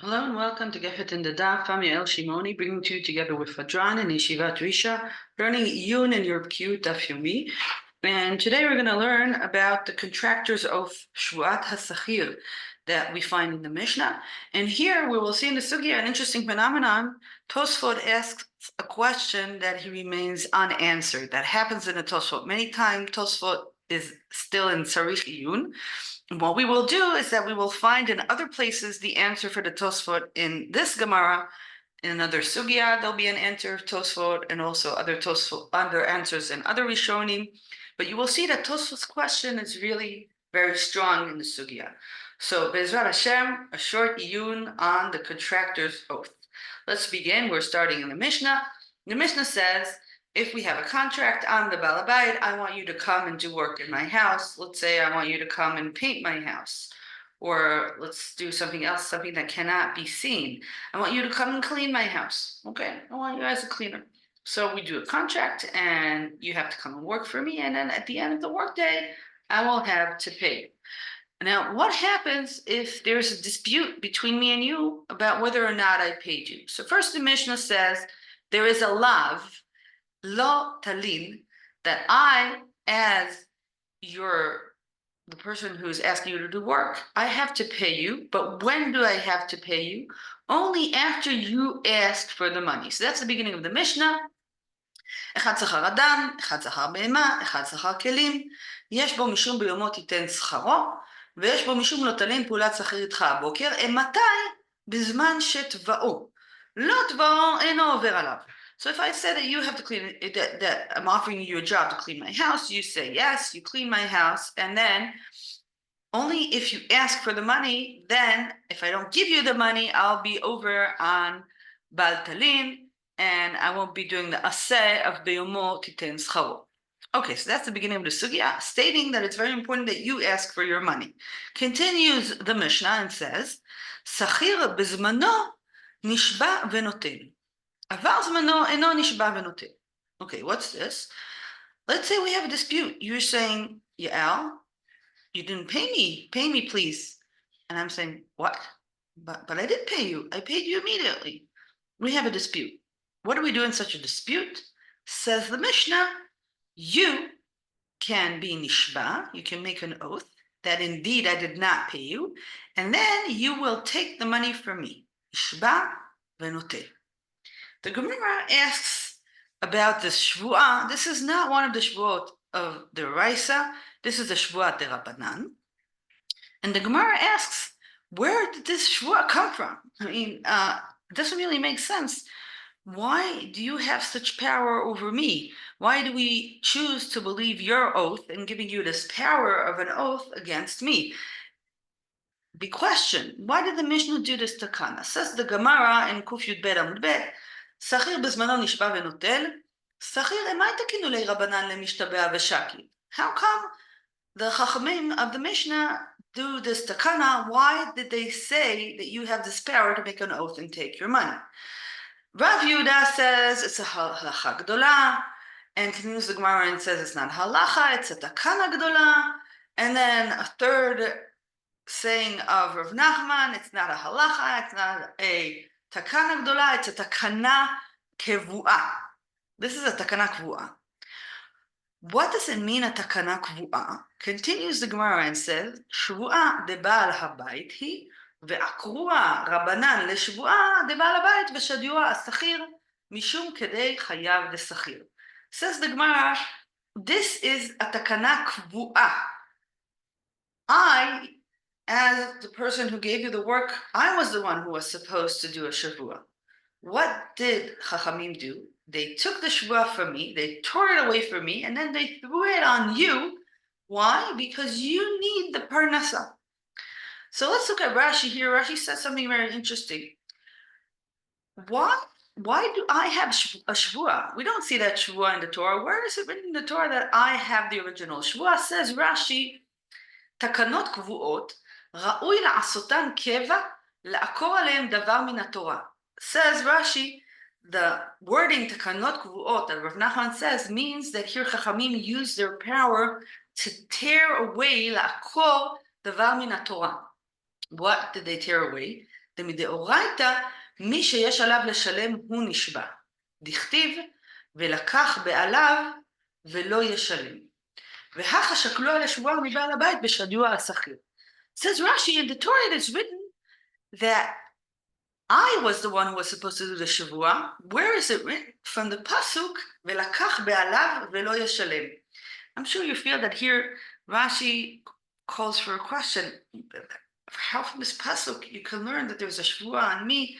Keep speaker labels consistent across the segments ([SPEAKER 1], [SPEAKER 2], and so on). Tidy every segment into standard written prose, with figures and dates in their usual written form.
[SPEAKER 1] Hello and welcome to Gefet Ep.83. Bava Metzia Shimoni, bringing to you together with Fadran and Yeshivat Drisha, learning Yun and Yur Q Daf Yomi. And today we're going to learn about the contractor's oath, Shvuat HaSachir, that we find in the Mishnah. And here we will see in the sugya an interesting phenomenon. Tosafot asks a question that he remains unanswered. That happens in the Tosafot. Many times Tosafot is still in Sarich Yun. And what we will do is that we will find in other places the answer for the Tosafot in this gemara. In another sugya, there'll be an answer of Tosafot, and also other answers in other Rishonim. But you will see that Tosafot's question is really very strong in the sugya. So, Be'ezrat Hashem, a short iyun on the contractor's oath. Let's begin. We're starting in the Mishnah. The Mishnah says, if we have a contract on the balabait, I want you to come and do work in my house. Let's say I want you to come and paint my house. Or let's do something else, something that cannot be seen. I want you to come and clean my house. Okay, I want you as a cleaner. So we do a contract and you have to come and work for me. And then at the end of the workday, I will have to pay you. Now, what happens if there's a dispute between me and you about whether or not I paid you? So first the Mishnah says there is a lav, lo talin, that I, as the person who is asking you to do work, I have to pay you. But when do I have to pay you? Only after you asked for the money. So that's the beginning of the Mishnah. אחד שכר אדם, אחד שכר בהמה, אחד שכר כלים. יש בו משום ביומו תיתן שכרו, ויש בו משום לא תלין פעולת שכיר איתך הבוקר. מתי? בזמן שתבעו. לא תבעו אינו עובר עליו. So if I say that you have to clean it, that I'm offering you a job to clean my house, you say yes, you clean my house, and then only if you ask for the money, then if I don't give you the money, I'll be over on Bal Talin, and I won't be doing the aseh of Beyomo Titen Scharo. Okay, so that's the beginning of the sugya, stating that it's very important that you ask for your money. Continues the Mishnah and says, Sachir bezmano nishba venoten. Aval zmano eno nishba venoten. Okay, what's this? Let's say we have a dispute. You're saying, Yael, you didn't pay me. Pay me, please. And I'm saying, what? But I did pay you. I paid you immediately. We have a dispute. What do we do in such a dispute? Says the Mishnah, you can be nishba, you can make an oath that indeed I did not pay you, and then you will take the money from me. Nishba venote. The Gemara asks about this shvuah. This is not one of the shvuot of the Raisa. This is the shvuah de Rabbanan. And the Gemara asks, where did this shvuah come from? I mean, it doesn't really make sense. Why do you have such power over me? Why do we choose to believe your oath and giving you this power of an oath against me? The question, why did the Mishnah do this takana? Says the Gemara in Kuf Yud Bet Amud Bet, Sachir bezmano nishba venotel, Sachir emay takinu lei Rabbanan lemishtabea v'shakid. How come the Chachamim of the Mishnah do this takana? Why did they say that you have this power to make an oath and take your money? Rav Yehuda says it's a halacha gdola, and continues the Gemara and says it's not halacha, it's a takana gdola. And then a third saying of Rav Nachman, it's not a halacha, it's not a takana gdola, it's a takana kevua. This is a takana kevua. What does it mean, a takana kevua? Continues the Gemara and says, shvua de baal habayit hi, ועקרוה רבנן לשבועה דבעל הבית ושדיוע השכיר משום כדי חייב לשכיר. Says the Gemara, this is a takana kvu'ah. I, as the person who gave you the work, I was the one who was supposed to do a shavua. What did Chachamim do? They took the shavua from me, they tore it away from me, and then they threw it on you. Why? Because you need the parnasa. So let's look at Rashi here. Rashi says something very interesting. Why do I have a shvuah? We don't see that shvuah in the Torah. Where is it written in the Torah that I have the original? Shvuah says Rashi, takanot kvuot, ra'ui la'asotan keva, la'akor aleim davar min haTorah. Says Rashi, the wording takanot kvuot that Rav Nachman says means that here Chachamim use their power to tear away la'akor davar min haTorah. What did they tear away? דמדאורייתא, מי שיש עליו לשלם הוא נשבע. דכתיב, ולקח בעליו ולא ישלם. והכה שקלו על השבועה מבעל הבית בשדיוע השכיר. Says Rashi, in the Torah it is written that I was the one who was supposed to do the shavua. Where is it written? From the pasuk, velakach be'alav velo yeshalem. I'm sure you feel that here Rashi calls for a question. How from this pasuk you can learn that there's a shavua on me?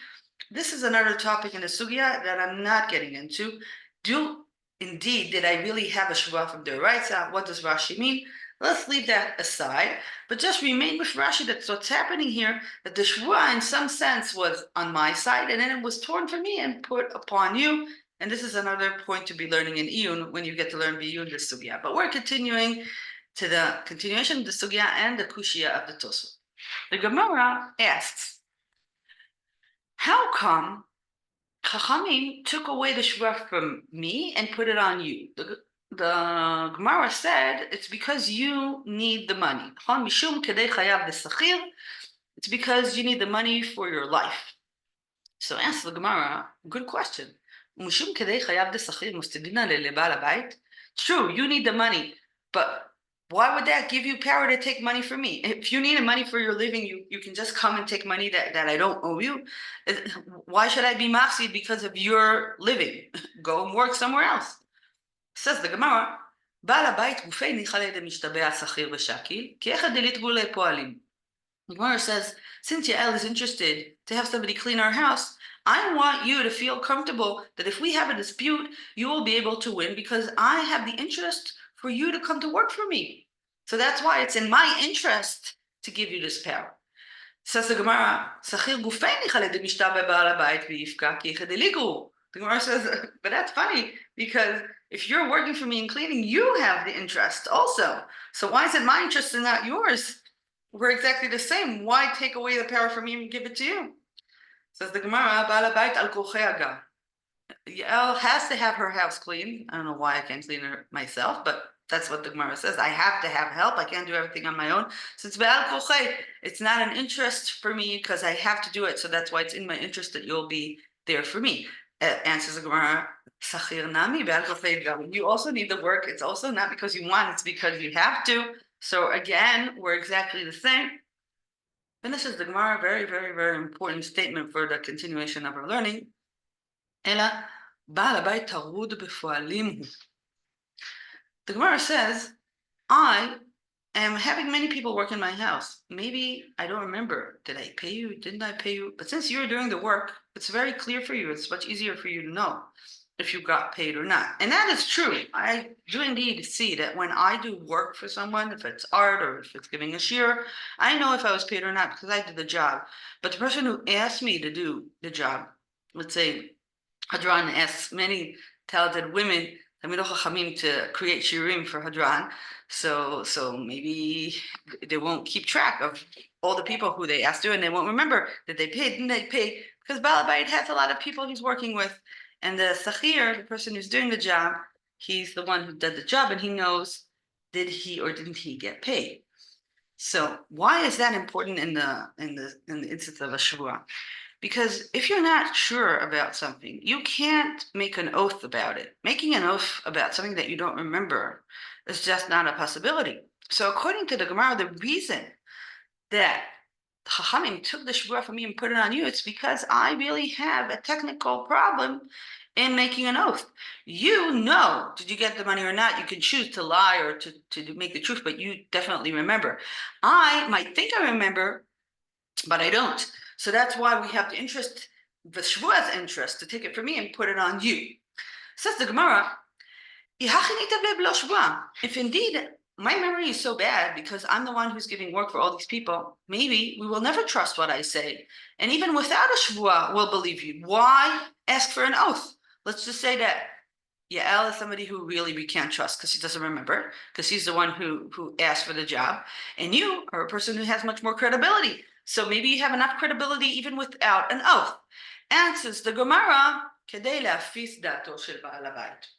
[SPEAKER 1] This is another topic in the sugya that I'm not getting into. Did I really have a shavua from the Deraisa? What does Rashi mean? Let's leave that aside, but just remain with Rashi. That's what's happening here, that the Shvuah in some sense was on my side, and then it was torn from me and put upon you. And this is another point to be learning in Iyun, when you get to learn Biyun the Sugya. But we're continuing to the continuation of the Sugya and the Kushya of the Tosafot. The Gemara asks, how come Chachamim took away the Shvuah from me and put it on you? The Gemara said it's because you need the money. It's because you need the money for your life. So answer the Gemara, good question. True, you need the money, but why would that give you power to take money from me? If you need money for your living, you can just come and take money that I don't owe you. Why should I be mafsid because of your living? Go and work somewhere else. Says the Gemara, בעל הבית גופי ניחא לידי משתבע שכיר ושקיל, כי איך דליתגו לפועלים. The Gemara says, since Yael is interested to have somebody clean our house, I want you to feel comfortable that if we have a dispute, you will be able to win because I have the interest for you to come to work for me. So that's why it's in my interest to give you this power. Says the Gemara, שכיר גופי ניחא לידי משתבע בעל הבית ויפקע, כי איך דליגו. The Gemara says, but that's funny because if you're working for me in cleaning, you have the interest also. So why is it my interest and not yours? We're exactly the same. Why take away the power from me and give it to you? Says the Gemara, Ba'al Bayit al Kochei Aga. Yael has to have her house clean. I don't know why I can't clean it myself, but that's what the Gemara says. I have to have help. I can't do everything on my own. Since Ba'al Kochei, it's not an interest for me because I have to do it. So that's why it's in my interest that you'll be there for me. Answers the Gemara, Sachir Nami, you also need the work. It's also not because you want, it's because you have to. So again, we're exactly the same. Finishes the Gemara, very, very, very important statement for the continuation of our learning. The Gemara says, I am having many people work in my house. Maybe I don't remember. Did I pay you? Didn't I pay you? But since you're doing the work, it's very clear for you. It's much easier for you to know if you got paid or not. And that is true. I do indeed see that when I do work for someone, if it's art or if it's giving a shiur, I know if I was paid or not because I did the job. But the person who asked me to do the job, let's say Hadran asks many talented women to create shiurim for Hadran. So maybe they won't keep track of all the people who they asked to, and they won't remember that they paid, didn't they pay? Because Baal Bayit has a lot of people he's working with, and the Sachir, the person who's doing the job, he's the one who did the job, and he knows did he or didn't he get paid. So why is that important in the instance of a shavua? Because if you're not sure about something, you can't make an oath about it. Making an oath about something that you don't remember is just not a possibility. So according to the Gemara, the reason that Chachamim took the Shavua from me and put it on you, it's because I really have a technical problem in making an oath. You know, did you get the money or not? You can choose to lie or to make the truth, but you definitely remember. I might think I remember, but I don't. So that's why we have the interest, the Shavua's interest, to take it from me and put it on you. Says the Gemara, if indeed my memory is so bad because I'm the one who's giving work for all these people, maybe we will never trust what I say. And even without a Shavua, we'll believe you. Why ask for an oath? Let's just say that Yael is somebody who really we can't trust because he doesn't remember, because he's the one who asked for the job. And you are a person who has much more credibility. So maybe you have enough credibility even without an oath. Answers the Gemara, Kedei le'afis dato shel ba'al habayit.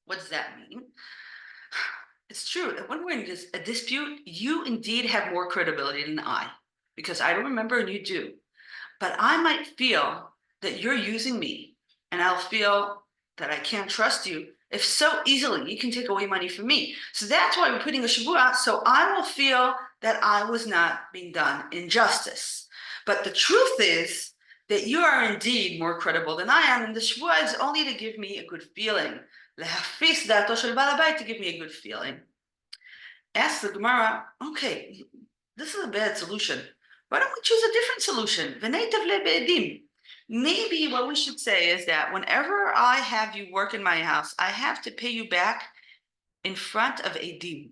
[SPEAKER 1] What does that mean? It's true that when we're in a dispute, you indeed have more credibility than I, because I don't remember and you do. but I might feel that you're using me, and I'll feel that I can't trust you if so easily you can take away money from me. So that's why we're putting a shavua, so I will feel that I was not being done injustice. But the truth is that you are indeed more credible than I am, and the shavua is only to give me a good feeling. Lehafis dato shel baal habayit, to give me a good feeling. Ask the Gemara, okay, this is a bad solution. Why don't we choose a different solution? Maybe what we should say is that whenever I have you work in my house, I have to pay you back in front of Edim.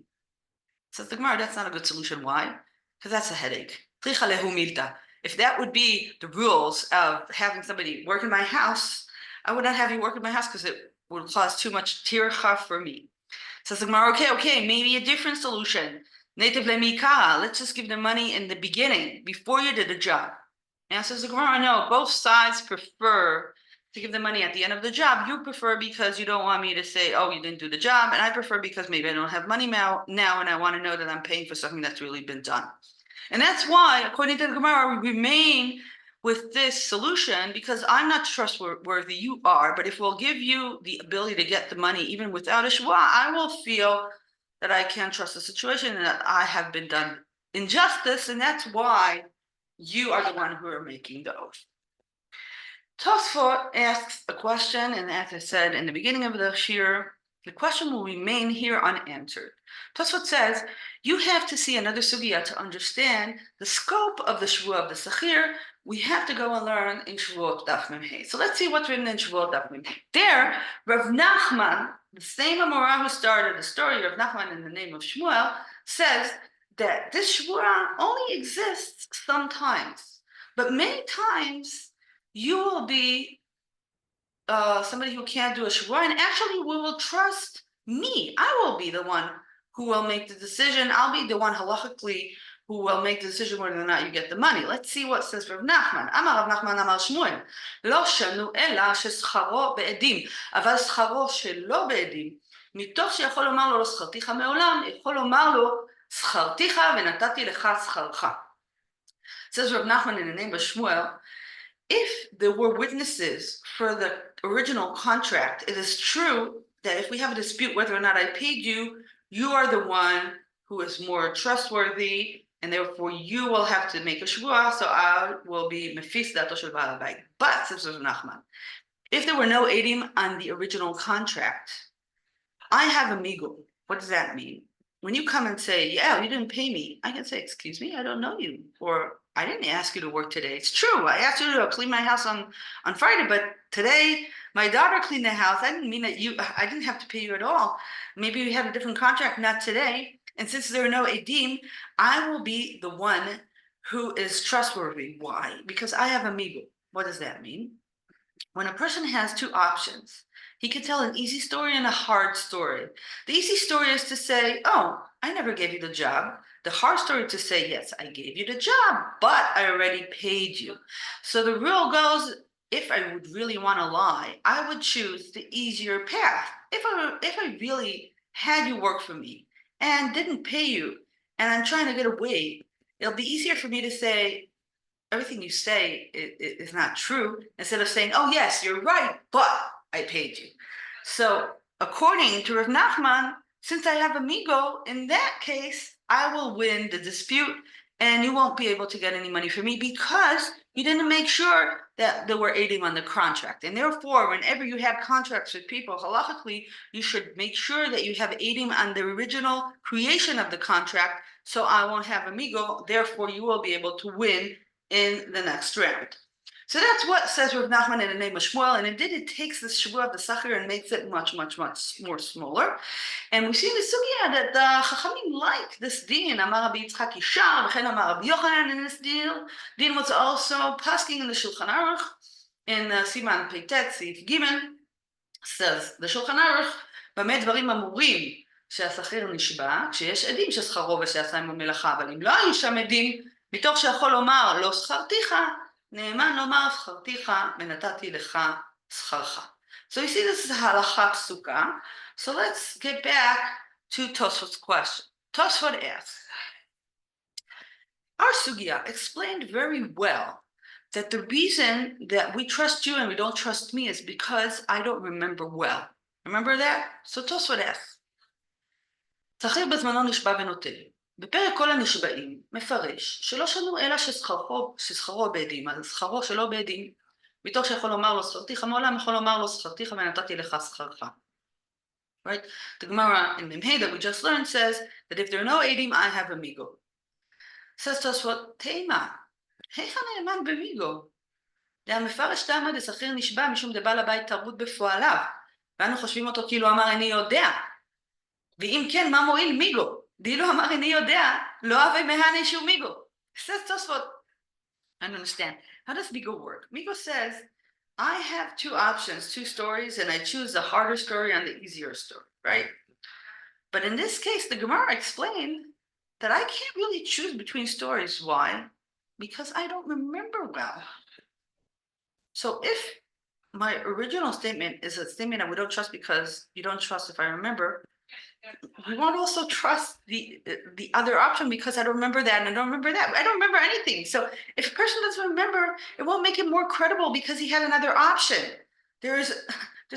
[SPEAKER 1] Says the Gemara, that's not a good solution. Why? Because that's a headache. If that would be the rules of having somebody work in my house, I would not have you work in my house because it would cause too much tircha for me. Says the Gemara, okay, maybe a different solution. Native lemika, let's just give the money in the beginning, before you did the job. And says the Gemara, no, both sides prefer to give the money at the end of the job. You prefer because you don't want me to say, oh, you didn't do the job. And I prefer because maybe I don't have money now and I want to know that I'm paying for something that's really been done. And that's why, according to the Gemara, we remain with this solution because I'm not trustworthy, you are. But if we'll give you the ability to get the money even without a shua, I will feel that I can't trust the situation and that I have been done injustice. And that's why you are the one who are making the oath. Tosafot asks a question, and as I said in the beginning of the shir, the question will remain here unanswered. Tosafot says, you have to see another sugya to understand the scope of the shvuah of the sachir. We have to go and learn in Shavuot Daf Mem Hey. So let's see what's written in Shavuot Daf Mem Hey. There, Rav Nachman, the same Amora who started the story of Nachman in the name of Shmuel, says that this shvuah only exists sometimes, but many times you will be somebody who can't do a shvuah, and actually we will trust me. I will be the one who will make the decision. I'll be the one halachically who will make the decision whether or not you get the money. Let's see what says Rav Nachman. Amar Rav Nachman Amar Shmuel, לא שנו אלא ששכרו בעדים, אבל שכרו שלא בעדים, מתוך שיכול לומר לו לא שכרתיך מעולם, יכול לומר לו שכרתיך ונתתי לך שכרך. Says Rav Nachman in the name of Shmuel, if there were witnesses for the original contract, it is true that if we have a dispute whether or not I paid you, you are the one who is more trustworthy, and therefore you will have to make a shvuah, so I will be mefis dato shel baal habayit. But, says Rav Nachman, if there were no edim on the original contract, I have a migo. What does that mean? When you come and say, yeah, you didn't pay me, I can say, excuse me, I don't know you, or I didn't ask you to work today. It's true, I asked you to clean my house on Friday, but today my daughter cleaned the house. I didn't mean that I didn't have to pay you at all. Maybe we had a different contract, not today. And since there are no edim, I will be the one who is trustworthy. Why? Because I have a migo. What does that mean? When a person has two options, he can tell an easy story and a hard story. The easy story is to say, oh, I never gave you the job. The hard story to say, yes, I gave you the job, but I already paid you. So the rule goes, if I would really want to lie, I would choose the easier path. If I really had you work for me and didn't pay you, and I'm trying to get away, it'll be easier for me to say, everything you say is not true, instead of saying, oh, yes, you're right, but I paid you. So according to Rav Nachman, since I have a migo, in that case, I will win the dispute and you won't be able to get any money from me because you didn't make sure that there were edim on the contract. And therefore, whenever you have contracts with people, halachically, you should make sure that you have edim on the original creation of the contract, so I won't have a migo, therefore you will be able to win in the next round. So that's what says Rav Nachman in the name of Shmuel, and indeed it takes the shvuah of the sachir and makes it much, much, much more smaller. And we see in the sugya that the Chachamim like this din. Amar Rabbi Yitzchak Yishar, v'chen Amar Rabbi Yochanan in this din was also pasking in the Shulchan Aruch in Siman Peitet Seif Gimel. Says the Shulchan Aruch, במה דברים אמורים שהשכיר נשבע, כשיש עדים ששכרו ושעשה עם המלאכה, אבל אם לא היו שם עדים, מתוך שיכול לומר לא שכרתיך, נאמן לומר שכרתיך ונתתי לך שכרך. So you see this is halacha psuka. So let's get back to Tosafot's question. Tosafot asks, our sugya explained very well that the reason that we trust you and we don't trust me is because I don't remember well. Remember that? So Tosafot asks, שכיר בזמנו נשבע ונוטל. בפרק כל הנשבעים מפרש שלא שנו אלא ששכרו בעדים, אז שכרו שלא בעדים, מתוך שיכול לומר לו שכרתיך, מעולם יכול לומר לו שכרתיך ונתתי לך שכרך. Right? The gemara in Memhe that we just learned says that if there are no edim, I have a migo. Says Tosafot, Teima, היכן נאמן במיגו? והמפרש תמה דשכיר נשבע משום דבעל הבית תרבות בפועליו, ואנו חושבים אותו כאילו אמר איני יודע. ואם כן, מה מועיל מיגו? דילו אמר איני יודע, לא הווה מהני שהוא מיגו. Says Tosafot, I don't understand. How does migo work? Migo says, I have two options, two stories, and I choose the harder story and the easier story, right? But in this case, the Gemara explained that I can't really choose between stories. Why? Because I don't remember well. So if my original statement is a statement that we don't trust because you don't trust if I remember, we won't also trust the other option because I don't remember that and I don't remember that. I don't remember anything. So if a person doesn't remember, it won't make it more credible because he had another option. There's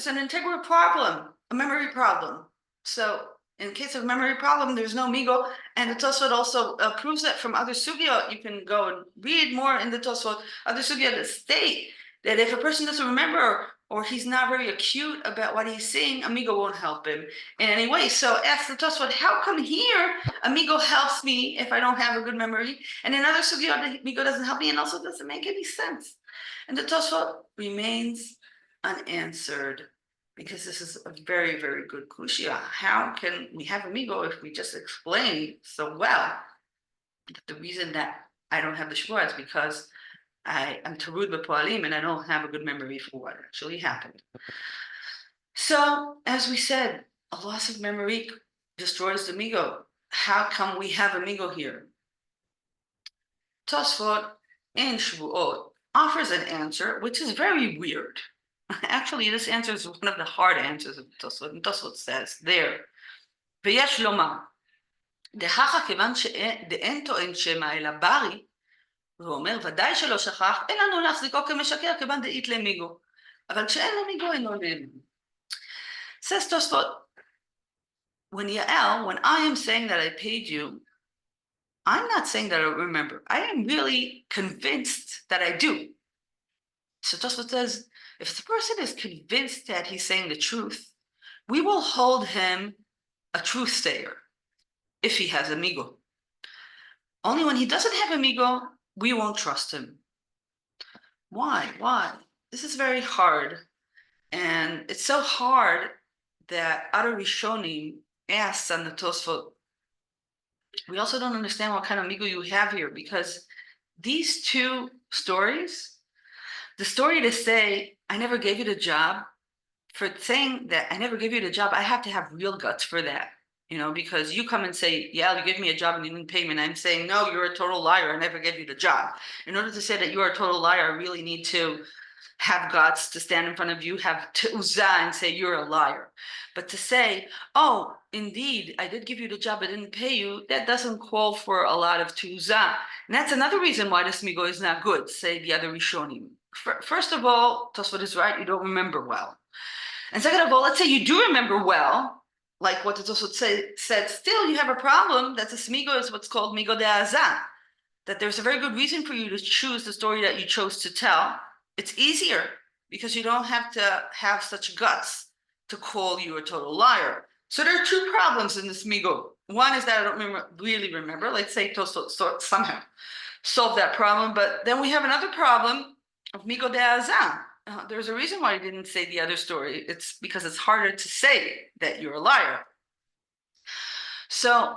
[SPEAKER 1] an integral problem, a memory problem. So in case of memory problem, there's no migo. And the Tosafot also proves that from other sugya. You can go and read more in the Tosafot, other sugya that state that if a person doesn't remember or he's not very acute about what he's saying, amigo won't help him in any way. So ask the Tosafot, how come here amigo helps me if I don't have a good memory? And in other sugya, amigo doesn't help me and also doesn't make any sense. And the Tosafot remains unanswered because this is a very, very good kushya. How can we have amigo if we just explain so well that the reason that I don't have the Schwartz is because I'm tarud b'poalim and I don't have a good memory for what actually happened. So, as we said, a loss of memory destroys the migo. How come we have a migo here? Tosafot in Shvuot offers an answer which is very weird. Actually, this answer is one of the hard answers of Tosafot. And Tosafot says there, ויש לומר, דהכה כיוון דאין טוען שמא אלא ברי, ואומר, ודאי שלא שכח, אין לנו להחזיקו כמשקר, כיוון דאית למיגו. אבל כשאין למיגו אינו נאמן. Says Tosafot, when I am saying that I paid you, I'm not saying that I remember. I am really convinced that I do. So Tosafot says, if the person is convinced that he's saying the truth, we will hold him a truth sayer if he has a migo. Only when he doesn't have a migo, we won't trust him. Why? This is very hard. And it's so hard that other Rishonim asks on the Tosafot, we also don't understand what kind of migo you have here, because these two stories, the story to say, I never gave you the job, for saying that I never gave you the job, I have to have real guts for that. Because you come and say, yeah, you gave me a job and you didn't pay me. And I'm saying, no, you're a total liar. I never gave you the job. In order to say that you are a total liar, I really need to have guts to stand in front of you, have te'uzah and say you're a liar. But to say, oh, indeed, I did give you the job, I didn't pay you, that doesn't call for a lot of te'uzah. And that's another reason why this migo is not good, say the other Rishonim. First of all, Tosafot is right, you don't remember well. And second of all, let's say you do remember well, like what the Tosafot said, still you have a problem that this migo is what's called migo de'azah, that there's a very good reason for you to choose the story that you chose to tell. It's easier because you don't have to have such guts to call you a total liar. So there are two problems in this migo. One is that I don't really remember. Let's say Tosafot somehow solve that problem, but then we have another problem of migo de'azah. There's a reason why I didn't say the other story. It's because it's harder to say that you're a liar. So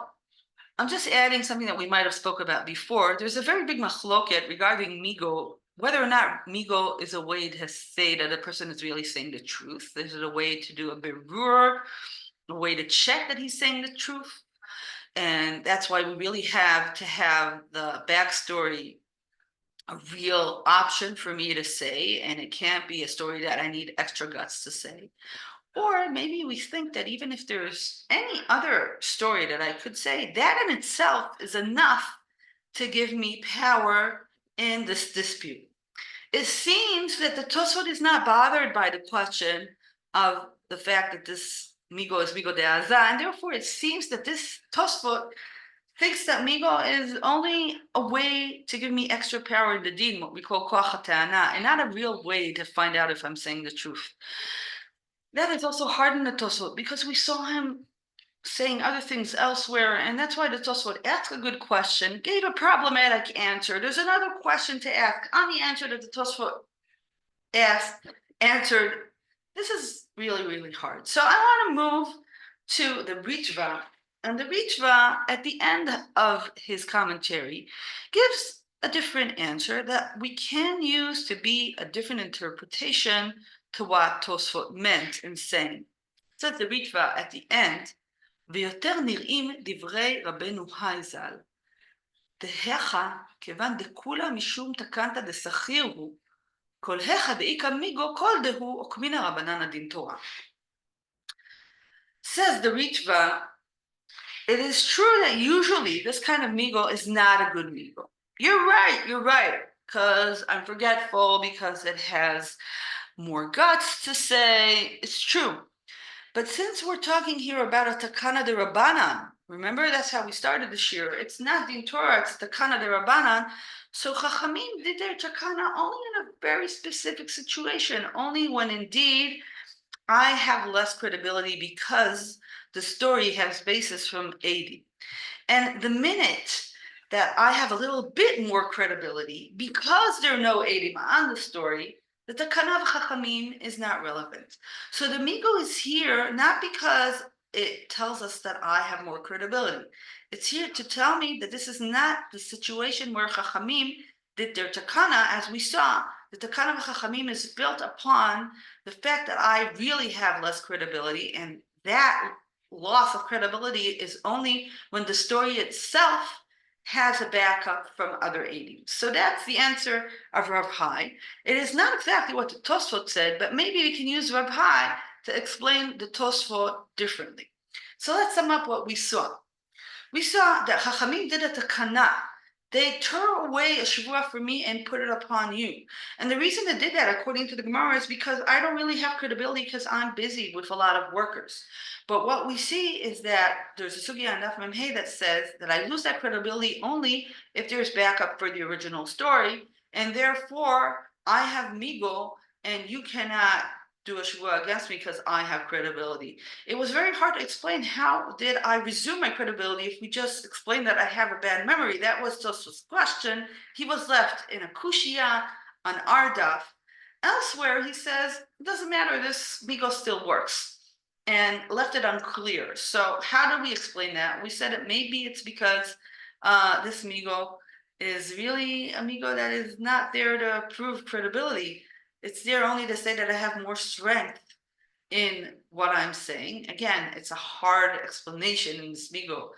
[SPEAKER 1] I'm just adding something that we might have spoke about before. There's a very big machloket regarding migo, whether or not migo is a way to say that a person is really saying the truth. Is it a way to do a berur, a way to check that he's saying the truth? And that's why we really have to have the backstory a real option for me to say, and it can't be a story that I need extra guts to say. Or maybe we think that even if there's any other story that I could say, that in itself is enough to give me power in this dispute. it seems that the Tosafot is not bothered by the question of the fact that this migo is migo de'aza, and therefore it seems that this Tosafot thinks that migo is only a way to give me extra power in the deen, what we call koach ha'ta'ana, and not a real way to find out if I'm saying the truth. That is also hard in the Tosafot because we saw him saying other things elsewhere, and that's why the Tosafot asked a good question, gave a problematic answer. There's another question to ask on the answer that the Tosafot answered. This is really, really hard. So I want to move to the Ritva, and the Ritva at the end of his commentary gives a different answer that we can use to be a different interpretation to what Tosafot meant in saying. Says the Ritva at the end, ויותר נראים דברי רבנו חי ז"ל. דהכה, כיוון דכולה משום תקנתא דסחיר הוא, כל הכה דאיכא מיגו כל דהו עוקמינא רבנן דין תורה. Says the Ritva, it is true that usually this kind of migo is not a good migo. You're right, because I'm forgetful, because it has more guts to say. It's true. But since we're talking here about a takana de Rabbanan, remember that's how we started the shir. It's not din Torah, it's takana de Rabbanan. So Chachamim did their takana only in a very specific situation, only when indeed I have less credibility because the story has basis from 80. And the minute that I have a little bit more credibility, because there are no 80 on the story, the takana of Chachamim is not relevant. So the migo is here not because it tells us that I have more credibility. It's here to tell me that this is not the situation where Chachamim did their takana. As we saw, the takana of Chachamim is built upon the fact that I really have less credibility, and that loss of credibility is only when the story itself has a backup from other 80s. So that's the answer of Rav Hai. It is not exactly what the Tosafot said, but maybe we can use Rav Hai to explain the Tosafot differently. So let's sum up what we saw. We saw that Chachamim did a takana. They tore away a shavua for me and put it upon you. And the reason they did that, according to the Gemara, is because I don't really have credibility because I'm busy with a lot of workers. But what we see is that there's a sugya in Daf Mem Hey that says that I lose that credibility only if there's backup for the original story, and therefore I have migo, and you cannot do a shavua against me because I have credibility. It was very hard to explain how did I resume my credibility if we just explained that I have a bad memory. That was Tosafot's question. He was left in a kushia on our daf. Elsewhere, he says, it doesn't matter, this migo still works, and left it unclear. So how do we explain that? We said it maybe it's because this migo is really a migo that is not there to prove credibility. It's there only to say that I have more strength in what I'm saying. Again, it's a hard explanation in this migo.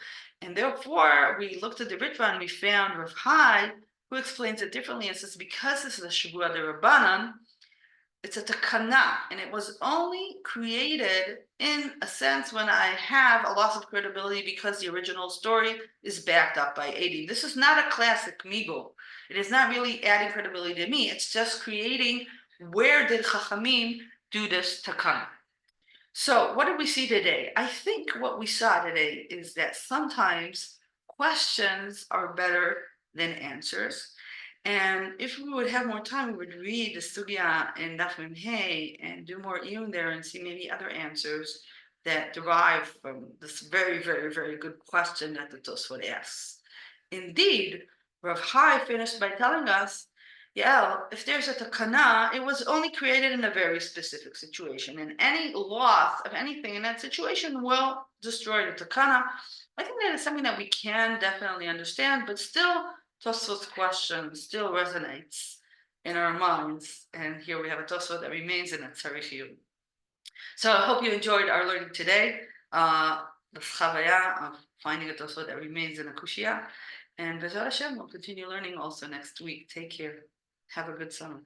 [SPEAKER 1] And therefore, we looked at the Ritva and we found Rav Hai, who explains it differently and says, because this is a Shavua de Rabbanan, it's a takana, and it was only created in a sense when I have a loss of credibility because the original story is backed up by 80. This is not a classic migo. It is not really adding credibility to me. It's just creating where did Chachamim do this takana. So what did we see today? I think what we saw today is that sometimes questions are better than answers. And if we would have more time, we would read the sugya in Daf Mem Hey and do more iyun there and see maybe other answers that derive from this very, very, very good question that the Tosafot asks. Indeed, Rav Hai finished by telling us, Yael, if there's a takana, it was only created in a very specific situation, and any loss of anything in that situation will destroy the takana. I think that is something that we can definitely understand, but still, Tosafot's question still resonates in our minds, and here we have a Tosafot that remains in a tzarich iyun. So I hope you enjoyed our learning today, the chavaya of finding a Tosafot that remains in a kushia, and B'ezrat Hashem, we'll continue learning also next week. Take care. Have a good summer.